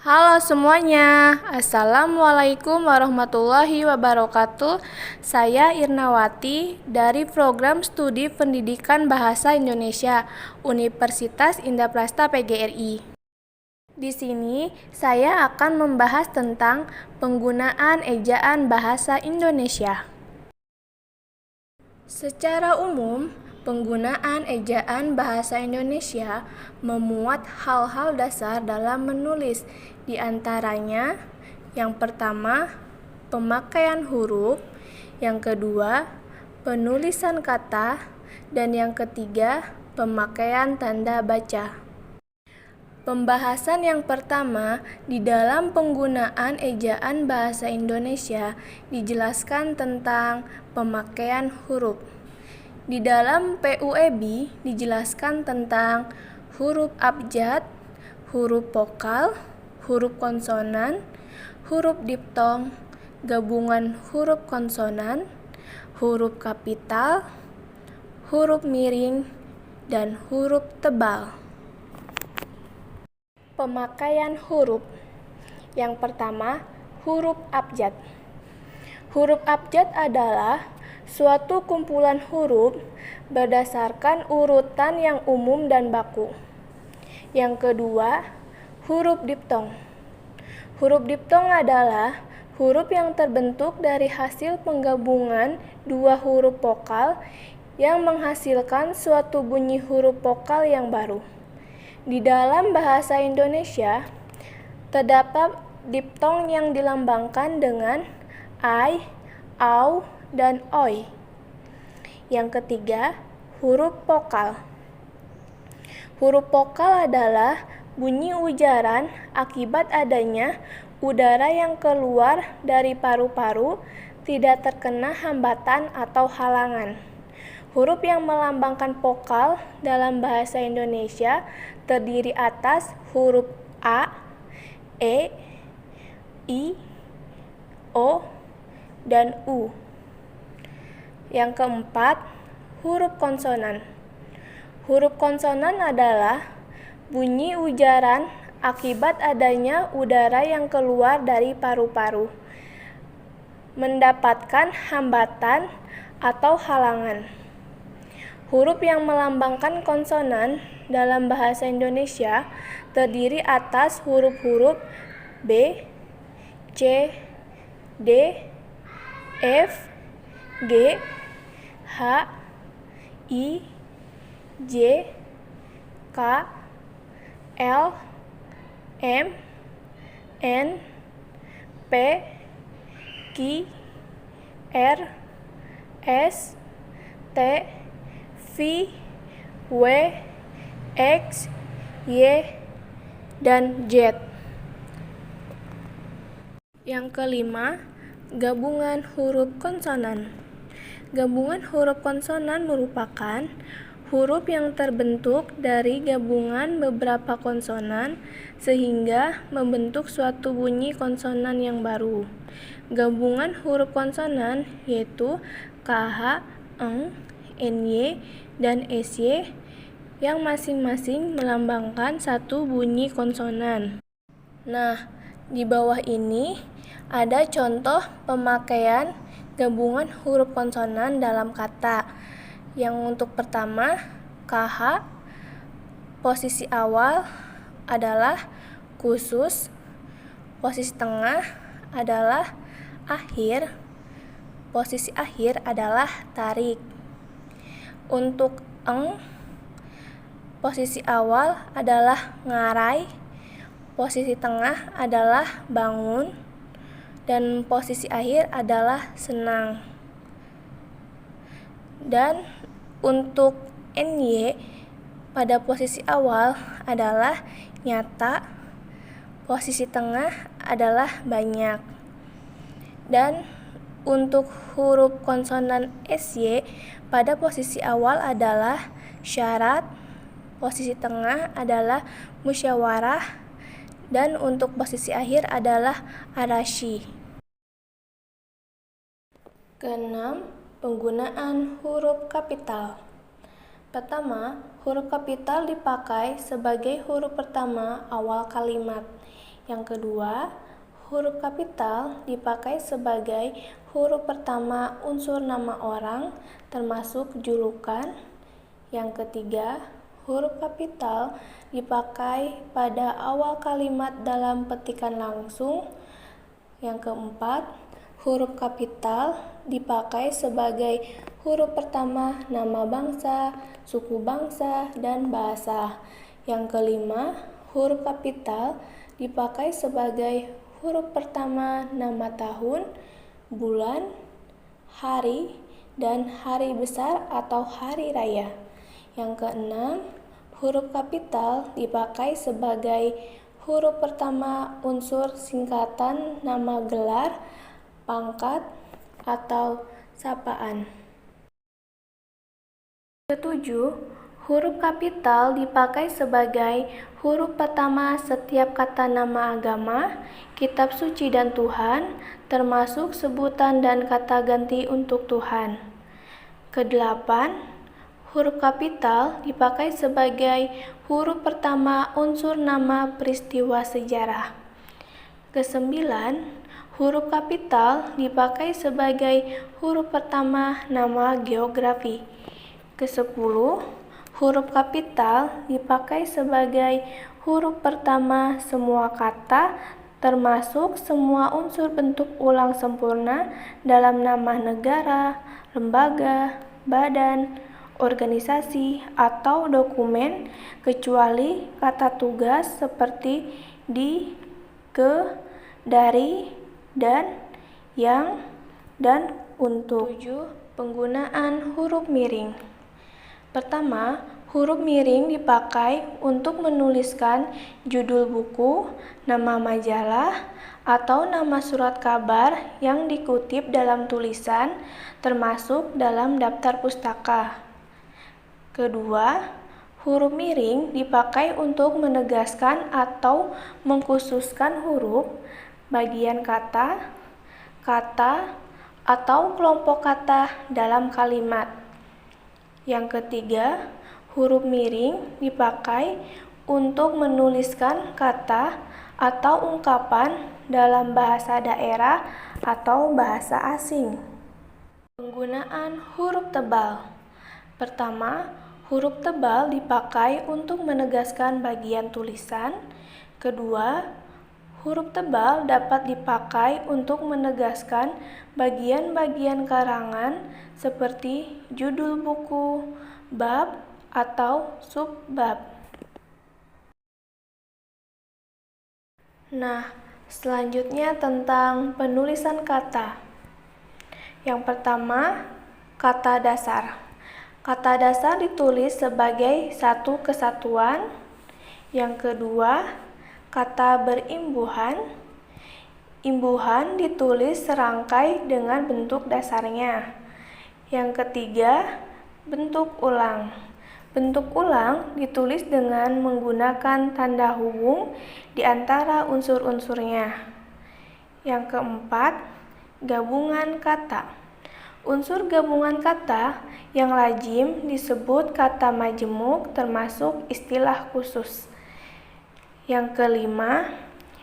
Halo semuanya, Assalamualaikum warahmatullahi wabarakatuh. Saya Irnawati dari Program Studi Pendidikan Bahasa Indonesia Universitas Indah PGRI. Di sini saya akan membahas tentang penggunaan ejaan bahasa Indonesia. Secara umum, penggunaan ejaan bahasa Indonesia memuat hal-hal dasar dalam menulis, di antaranya yang pertama, pemakaian huruf, yang kedua, penulisan kata, dan yang ketiga, pemakaian tanda baca. Pembahasan yang pertama, di dalam penggunaan ejaan bahasa Indonesia dijelaskan tentang pemakaian huruf. Di dalam PUEB dijelaskan tentang huruf abjad, huruf vokal, huruf konsonan, huruf diptong, gabungan huruf konsonan, huruf kapital, huruf miring, dan huruf tebal. Pemakaian huruf. Yang pertama, huruf abjad. Huruf abjad adalah suatu kumpulan huruf berdasarkan urutan yang umum dan baku. Yang kedua, huruf diptong. Huruf diptong adalah huruf yang terbentuk dari hasil penggabungan dua huruf vokal yang menghasilkan suatu bunyi huruf vokal yang baru. Di dalam bahasa Indonesia, terdapat diptong yang dilambangkan dengan ai, au, dan oi. Yang ketiga, huruf vokal. Huruf vokal adalah bunyi ujaran akibat adanya udara yang keluar dari paru-paru tidak terkena hambatan atau halangan. Huruf yang melambangkan vokal dalam bahasa Indonesia terdiri atas huruf A, E, I, O, dan U. Yang keempat, huruf konsonan. Huruf konsonan adalah bunyi ujaran akibat adanya udara yang keluar dari paru-paru, mendapatkan hambatan atau halangan. Huruf yang melambangkan konsonan dalam bahasa Indonesia terdiri atas huruf-huruf B, C, D, F, G, H, I, J, K, L, M, N, P, Q, R, S, T, V, W, X, Y, dan Z. Yang kelima, gabungan huruf konsonan. Gabungan huruf konsonan merupakan huruf yang terbentuk dari gabungan beberapa konsonan sehingga membentuk suatu bunyi konsonan yang baru. Gabungan huruf konsonan yaitu KH, ENG, NY, dan SY yang masing-masing melambangkan satu bunyi konsonan. Nah, di bawah ini ada contoh pemakaian gabungan huruf konsonan dalam kata. Yang untuk pertama, KH, posisi awal adalah khusus, posisi tengah adalah akhir, posisi akhir adalah tarik. Untuk eng, posisi awal adalah ngarai, posisi tengah adalah bangun, dan posisi akhir adalah senang. Dan untuk NY, pada posisi awal adalah nyata, posisi tengah adalah banyak. Dan untuk huruf konsonan SY, pada posisi awal adalah syarat, posisi tengah adalah musyawarah, dan untuk posisi akhir adalah arasy. Keenam, penggunaan huruf kapital. Pertama, huruf kapital dipakai sebagai huruf pertama awal kalimat. Yang kedua, huruf kapital dipakai sebagai huruf pertama unsur nama orang, termasuk julukan. Yang ketiga, huruf kapital dipakai pada awal kalimat dalam petikan langsung. Yang keempat, huruf kapital dipakai sebagai huruf pertama nama bangsa, suku bangsa, dan bahasa. Yang kelima, huruf kapital dipakai sebagai huruf pertama nama tahun, bulan, hari, dan hari besar atau hari raya. Yang keenam, huruf kapital dipakai sebagai huruf pertama unsur singkatan nama gelar, pangkat, atau sapaan. Ketujuh, huruf kapital dipakai sebagai huruf pertama setiap kata nama agama, kitab suci dan Tuhan, termasuk sebutan dan kata ganti untuk Tuhan. Kedelapan, huruf kapital dipakai sebagai huruf pertama unsur nama peristiwa sejarah. Kesembilan, huruf kapital dipakai sebagai huruf pertama nama geografi. Kesepuluh, huruf kapital dipakai sebagai huruf pertama semua kata, termasuk semua unsur bentuk ulang sempurna dalam nama negara, lembaga, badan, organisasi, atau dokumen, kecuali kata tugas seperti di, ke, dari, dan, yang, dan untuk. 7. Penggunaan huruf miring. Pertama, huruf miring dipakai untuk menuliskan judul buku, nama majalah, atau nama surat kabar yang dikutip dalam tulisan, termasuk dalam daftar pustaka. Kedua, huruf miring dipakai untuk menegaskan atau mengkhususkan huruf, bagian kata, atau kelompok kata dalam kalimat. Yang ketiga, huruf miring dipakai untuk menuliskan kata atau ungkapan dalam bahasa daerah atau bahasa asing. Penggunaan huruf tebal. Pertama, huruf tebal dipakai untuk menegaskan bagian tulisan. Kedua, huruf tebal dapat dipakai untuk menegaskan bagian-bagian karangan seperti judul buku, bab, atau subbab. Nah, selanjutnya tentang penulisan kata. Yang pertama, kata dasar. Kata dasar ditulis sebagai satu kesatuan. Yang kedua, kata berimbuhan. Imbuhan ditulis serangkai dengan bentuk dasarnya. Yang ketiga, bentuk ulang. Bentuk ulang ditulis dengan menggunakan tanda hubung di antara unsur-unsurnya. Yang keempat, gabungan kata. Unsur gabungan kata yang lazim disebut kata majemuk, termasuk istilah khusus. Yang kelima,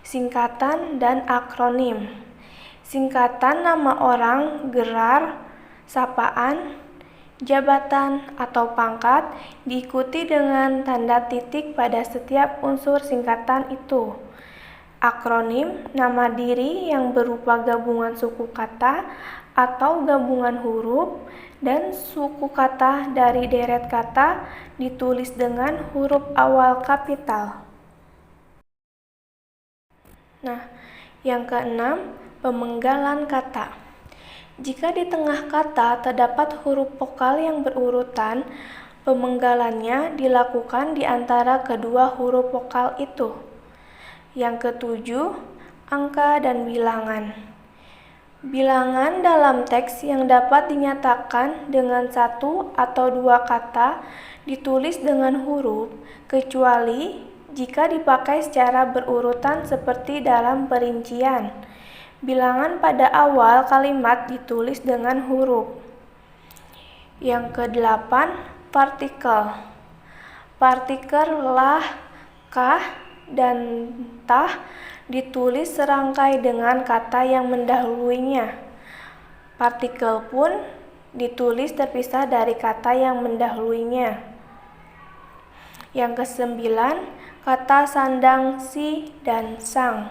singkatan dan akronim. Singkatan nama orang, gelar, sapaan, jabatan, atau pangkat diikuti dengan tanda titik pada setiap unsur singkatan itu. Akronim, nama diri yang berupa gabungan suku kata atau gabungan huruf, dan suku kata dari deret kata ditulis dengan huruf awal kapital. Nah, yang keenam, pemenggalan kata. Jika di tengah kata terdapat huruf vokal yang berurutan, pemenggalannya dilakukan di antara kedua huruf vokal itu. Yang ketujuh, angka dan bilangan. Bilangan dalam teks yang dapat dinyatakan dengan satu atau dua kata ditulis dengan huruf, kecuali jika dipakai secara berurutan seperti dalam perincian. Bilangan pada awal kalimat ditulis dengan huruf. Yang kedelapan, partikel. Partikel lah, kah, dan tah ditulis serangkai dengan kata yang mendahuluinya. Partikel pun ditulis terpisah dari kata yang mendahuluinya. Yang kesembilan, kata sandang si dan sang.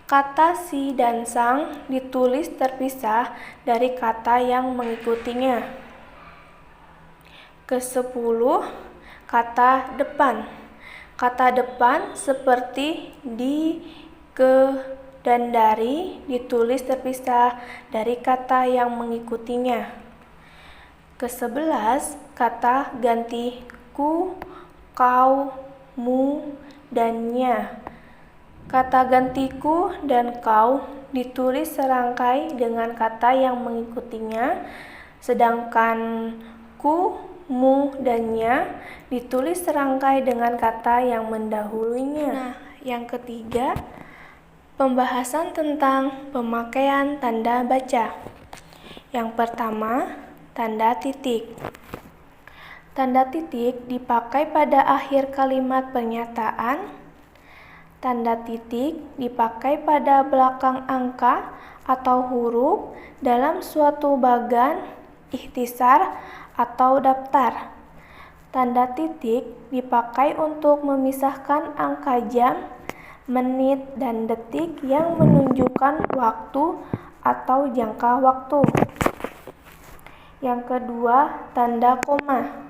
Kata si dan sang ditulis terpisah dari kata yang mengikutinya. Kesepuluh, kata depan. Kata depan seperti di, ke, dan dari ditulis terpisah dari kata yang mengikutinya. Kesebelas, kata ganti ku, kau, mu, dan nya. Kata gantiku dan kau ditulis serangkai dengan kata yang mengikutinya, sedangkan ku, mu, dan nya ditulis serangkai dengan kata yang mendahuluinya. Nah, yang ketiga, pembahasan tentang pemakaian tanda baca. Yang pertama, tanda titik. Tanda titik dipakai pada akhir kalimat pernyataan. Tanda titik dipakai pada belakang angka atau huruf dalam suatu bagan, ikhtisar, atau daftar. Tanda titik dipakai untuk memisahkan angka jam, menit, dan detik yang menunjukkan waktu atau jangka waktu. Yang kedua, tanda koma.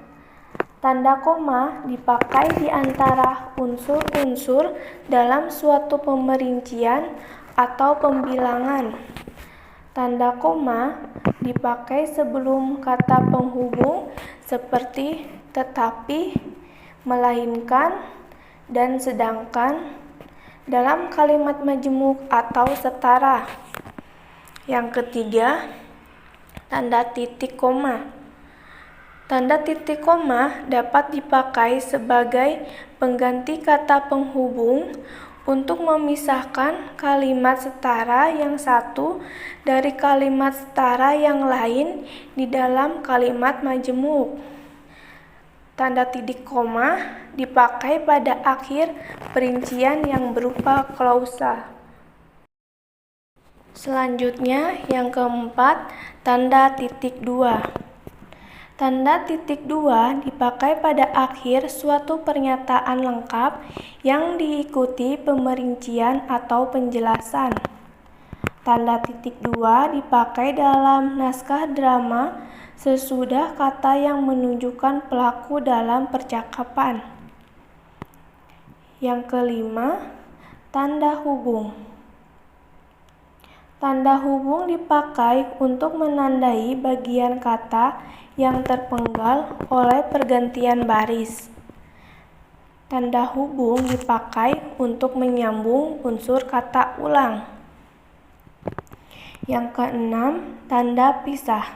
Tanda koma dipakai di antara unsur-unsur dalam suatu pemerincian atau pembilangan. Tanda koma dipakai sebelum kata penghubung seperti tetapi, melainkan, dan sedangkan dalam kalimat majmuk atau setara. Yang ketiga, tanda titik koma. Tanda titik koma dapat dipakai sebagai pengganti kata penghubung untuk memisahkan kalimat setara yang satu dari kalimat setara yang lain di dalam kalimat majmuk. Tanda titik koma dipakai pada akhir perincian yang berupa klausa. Selanjutnya, yang keempat, tanda titik dua. Tanda titik dua dipakai pada akhir suatu pernyataan lengkap yang diikuti pemerincian atau penjelasan. Tanda titik dua dipakai dalam naskah drama sesudah kata yang menunjukkan pelaku dalam percakapan. Yang kelima, tanda hubung. Tanda hubung dipakai untuk menandai bagian kata yang terpenggal oleh pergantian baris. Tanda hubung dipakai untuk menyambung unsur kata ulang. Yang keenam, tanda pisah.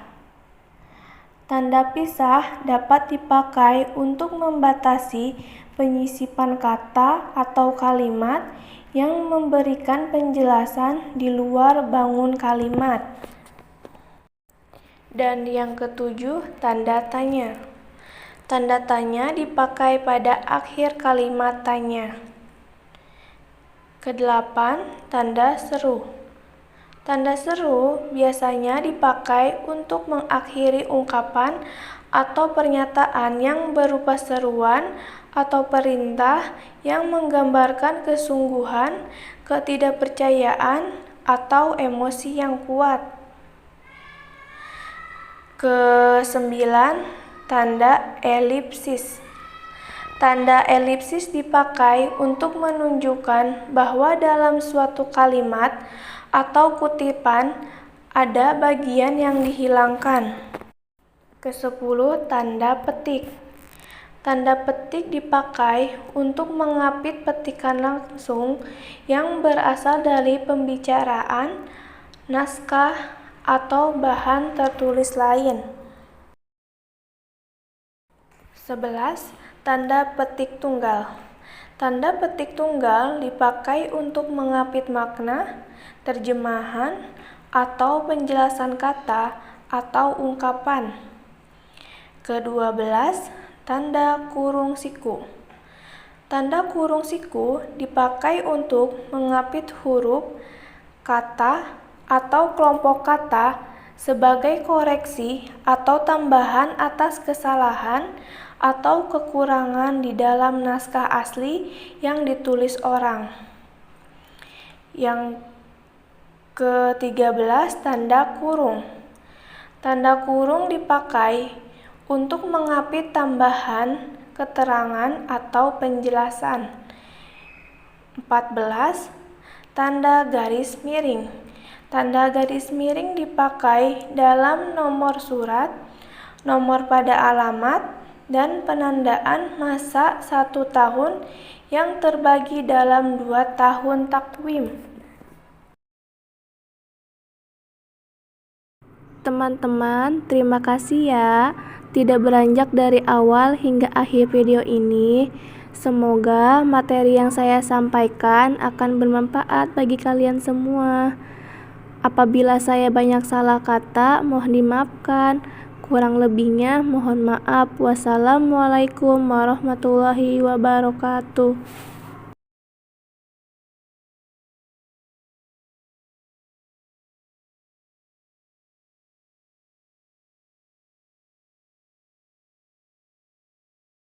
Tanda pisah dapat dipakai untuk membatasi penyisipan kata atau kalimat yang memberikan penjelasan di luar bangun kalimat. Dan yang ketujuh, tanda tanya. Tanda tanya dipakai pada akhir kalimat tanya. Kedelapan, tanda seru. Tanda seru biasanya dipakai untuk mengakhiri ungkapan atau pernyataan yang berupa seruan atau perintah yang menggambarkan kesungguhan, ketidakpercayaan, atau emosi yang kuat. Kesembilan, tanda elipsis. Tanda elipsis dipakai untuk menunjukkan bahwa dalam suatu kalimat atau kutipan ada bagian yang dihilangkan. Kesepuluh, tanda petik. Tanda petik dipakai untuk mengapit petikan langsung yang berasal dari pembicaraan, naskah, atau bahan tertulis lain. 11. Tanda petik tunggal. Tanda petik tunggal dipakai untuk mengapit makna, terjemahan, atau penjelasan kata atau ungkapan. Ke-12, tanda kurung siku. Tanda kurung siku dipakai untuk mengapit huruf, kata, atau kelompok kata sebagai koreksi atau tambahan atas kesalahan atau kekurangan di dalam naskah asli yang ditulis orang. Yang ke-13, tanda kurung. Tanda kurung dipakai untuk mengapit tambahan, keterangan, atau penjelasan. 14. Tanda garis miring. Tanda garis miring dipakai dalam nomor surat, nomor pada alamat, dan penandaan masa 1 tahun yang terbagi dalam 2 tahun takwim. Teman-teman, terima kasih ya tidak beranjak dari awal hingga akhir video ini. Semoga materi yang saya sampaikan akan bermanfaat bagi kalian semua. Apabila saya banyak salah kata, mohon dimaafkan. Kurang lebihnya mohon maaf. Wassalamualaikum warahmatullahi wabarakatuh.